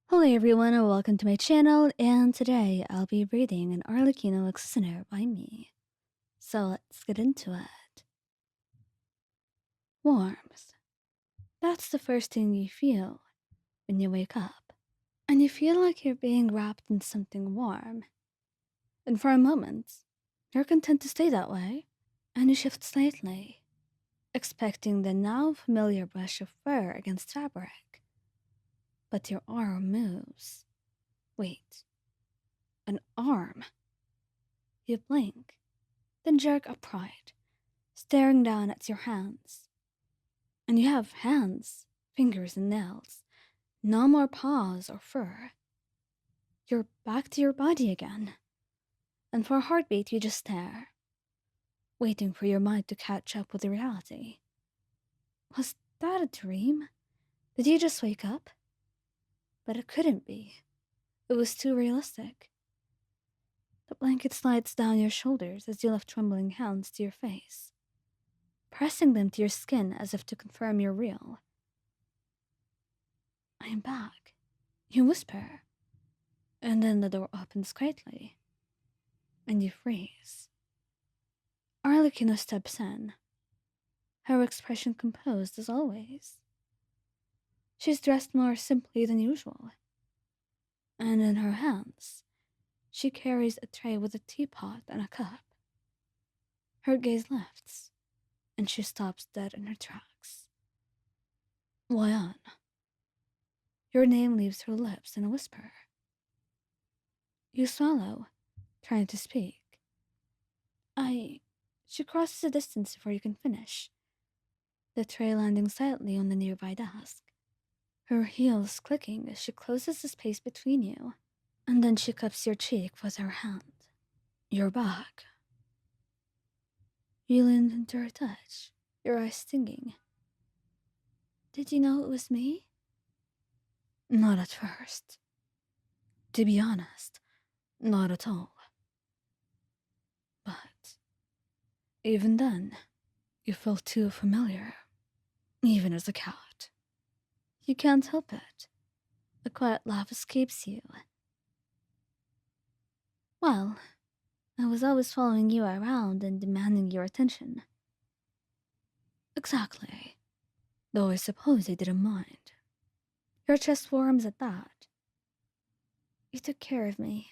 Hello everyone and welcome to my channel, and today I'll be reading an Arlecchino listener by me. So let's get into it. Warmth. That's the first thing you feel when you wake up. And you feel like you're being wrapped in something warm. And for a moment, you're content to stay that way, and you shift slightly, expecting the now familiar brush of fur against fabric. But your arm moves. Wait, an arm. You blink, then jerk upright, staring down at your hands. And you have hands, fingers, and nails. No more paws or fur. You're back to your body again. And for a heartbeat, you just stare, waiting for your mind to catch up with the reality. Was that a dream? Did you just wake up? But it couldn't be. It was too realistic. The blanket slides down your shoulders as you lift trembling hands to your face, pressing them to your skin as if to confirm you're real. I am back, you whisper, and then the door opens quietly, and you freeze. Arlecchino steps in, her expression composed as always. She's dressed more simply than usual, and in her hands, she carries a tray with a teapot and a cup. Her gaze lifts, and she stops dead in her tracks. Wyan. Your name leaves her lips in a whisper. You swallow, trying to speak. She crosses the distance before you can finish, the tray landing silently on the nearby desk, her heels clicking as she closes the space between you, and then she cups your cheek with her hand. You're back. You lean into her touch, your eyes stinging. Did you know it was me? Not at first. To be honest, not at all. But even then, you felt too familiar, even as a cat. You can't help it. A quiet laugh escapes you. Well, I was always following you around and demanding your attention. Exactly. Though I suppose I didn't mind. Your chest warms at that. You took care of me.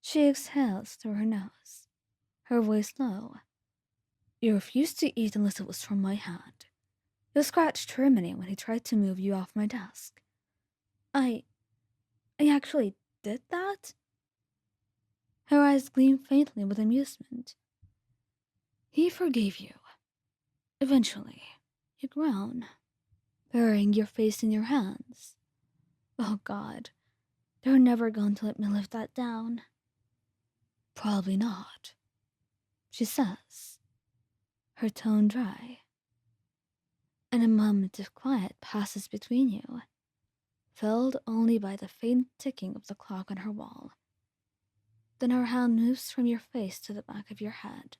She exhales through her nose, her voice low. You refused to eat unless it was from my hand. You scratched Hermione when he tried to move you off my desk. I actually did that? Her eyes gleam faintly with amusement. He forgave you. Eventually, you groan, burying your face in your hands. Oh God, they're never going to let me live that down. Probably not, she says, her tone dry. And a moment of quiet passes between you, filled only by the faint ticking of the clock on her wall. Then her hand moves from your face to the back of your head,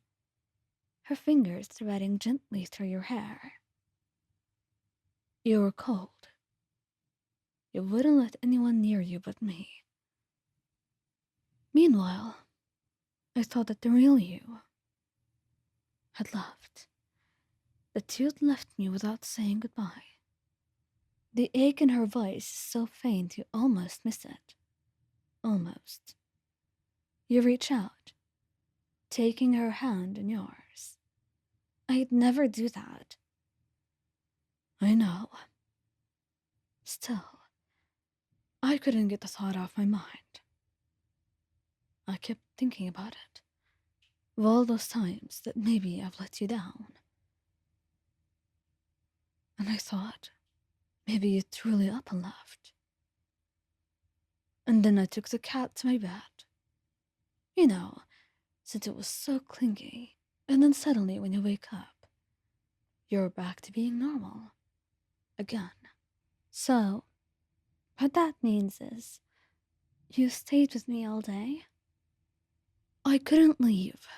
her fingers threading gently through your hair. You were cold. You wouldn't let anyone near you but me. Meanwhile, I thought that the real you had left. That you'd left me without saying goodbye. The ache in her voice is so faint you almost miss it. Almost. You reach out, taking her hand in yours. I'd never do that. I know. Still, I couldn't get the thought off my mind. I kept thinking about it, of all those times that maybe I've let you down. And I thought, maybe you're truly up and left. And then I took the cat to my bed. You know, since it was so clingy. And then suddenly when you wake up, you're back to being normal. Again. So, what that means is, you stayed with me all day? I couldn't leave.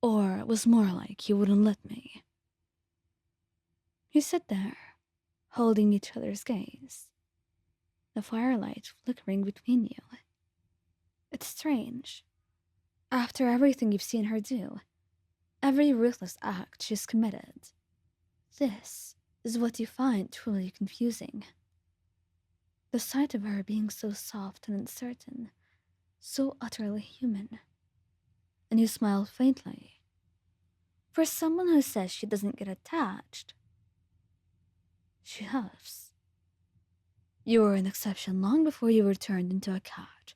Or it was more like you wouldn't let me. You sit there, holding each other's gaze. the firelight flickering between you. It's strange. After everything you've seen her do, every ruthless act she's committed, this is what you find truly confusing. The sight of her being so soft and uncertain, so utterly human. And you smile faintly. For someone who says she doesn't get attached, she huffs. You were an exception long before you were turned into a cat.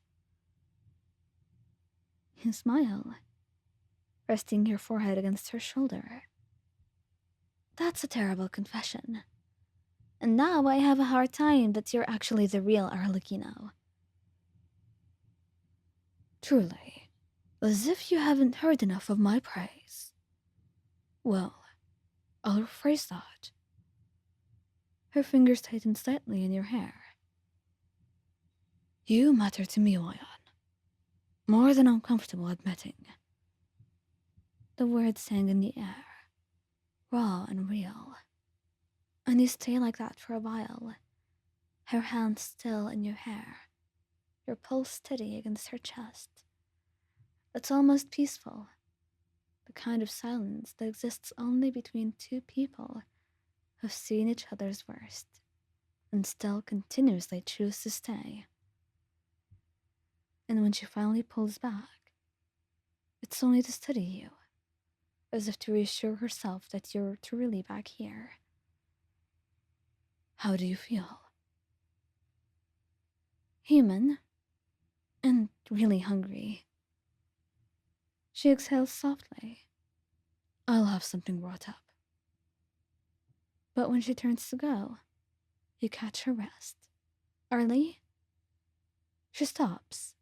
You smile, resting your forehead against her shoulder. That's a terrible confession. And now I have a hard time that you're actually the real Arlecchino. Truly, as if you haven't heard enough of my praise. Well, I'll rephrase that. Her fingers tighten slightly in your hair. You matter to me, Lion. More than I'm comfortable admitting. The words sang in the air, raw and real. And you stay like that for a while, her hands still in your hair, your pulse steady against her chest. It's almost peaceful, the kind of silence that exists only between two people who've seen each other's worst and still continuously choose to stay. And when she finally pulls back, it's only to study you, as if to reassure herself that you're truly back here. How do you feel? Human, and really hungry. She exhales softly. I'll have something brought up. But when she turns to go, you catch her wrist. Arlie? She stops,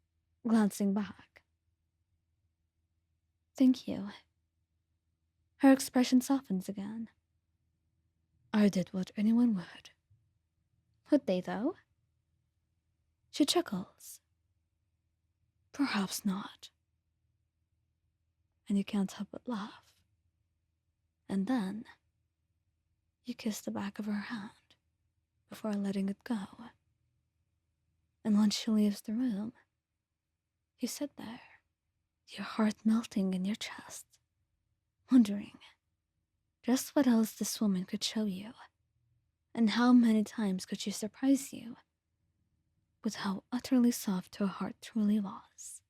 glancing back. Thank you. Her expression softens again. I did what anyone would. Would they, though? She chuckles. Perhaps not. And you can't help but laugh. And then, you kiss the back of her hand before letting it go. And once she leaves the room, you sit there, your heart melting in your chest, wondering just what else this woman could show you, and how many times could she surprise you with how utterly soft her heart truly was.